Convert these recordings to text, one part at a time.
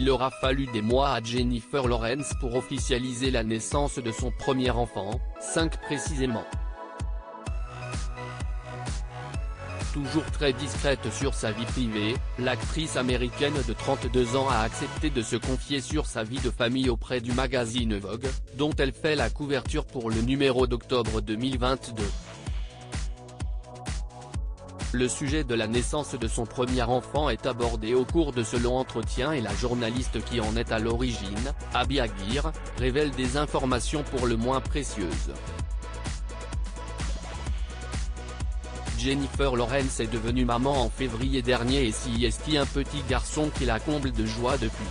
Il aura fallu des mois à Jennifer Lawrence pour officialiser la naissance de son premier enfant, 5 précisément. Toujours très discrète sur sa vie privée, l'actrice américaine de 32 ans a accepté de se confier sur sa vie de famille auprès du magazine Vogue, dont elle fait la couverture pour le numéro d'octobre 2022. Le sujet de la naissance de son premier enfant est abordé au cours de ce long entretien et la journaliste qui en est à l'origine, Abby Aguirre, révèle des informations pour le moins précieuses. Jennifer Lawrence est devenue maman en février dernier et s'y est un petit garçon qui la comble de joie depuis.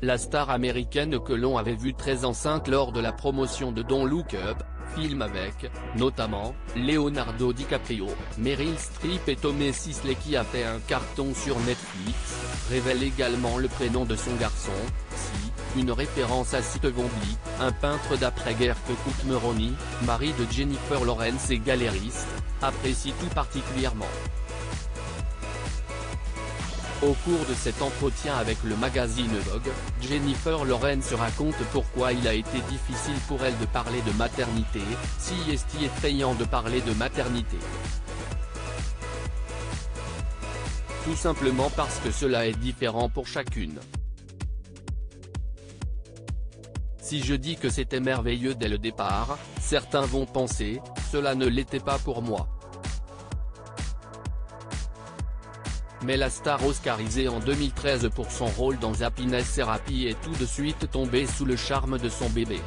La star américaine que l'on avait vue très enceinte lors de la promotion de Don't Look Up, film avec, notamment, Leonardo DiCaprio, Meryl Streep et Tommy Sisley qui a fait un carton sur Netflix, révèle également le prénom de son garçon, Si, une référence à Sid Twombly, un peintre d'après-guerre que Cooke Maroney, mari de Jennifer Lawrence et galériste, apprécie tout particulièrement. Au cours de cet entretien avec le magazine Vogue, Jennifer Lawrence raconte pourquoi il a été difficile pour elle de parler de maternité, si est effrayant de parler de maternité. Tout simplement parce que cela est différent pour chacune. Si je dis que c'était merveilleux dès le départ, certains vont penser, cela ne l'était pas pour moi. Mais la star oscarisée en 2013 pour son rôle dans Happiness Therapy est tout de suite tombée sous le charme de son bébé.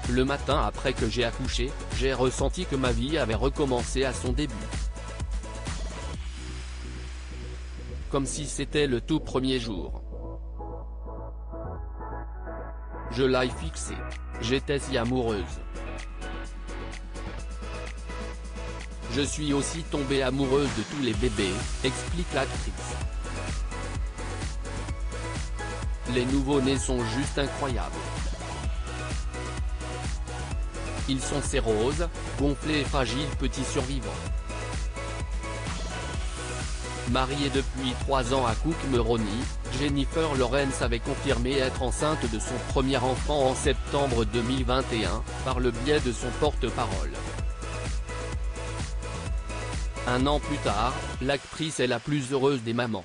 Le matin après que j'ai accouché, j'ai ressenti que ma vie avait recommencé à son début. Comme si c'était le tout premier jour. Je l'ai fixé. J'étais si amoureuse. Je suis aussi tombée amoureuse de tous les bébés, explique l'actrice. Les nouveau-nés sont juste incroyables. Ils sont ces roses, gonflés et fragiles petits survivants. Mariée depuis 3 ans à Cooke Maroney, Jennifer Lawrence avait confirmé être enceinte de son premier enfant en septembre 2021, par le biais de son porte-parole. Un an plus tard, l'actrice est la plus heureuse des mamans.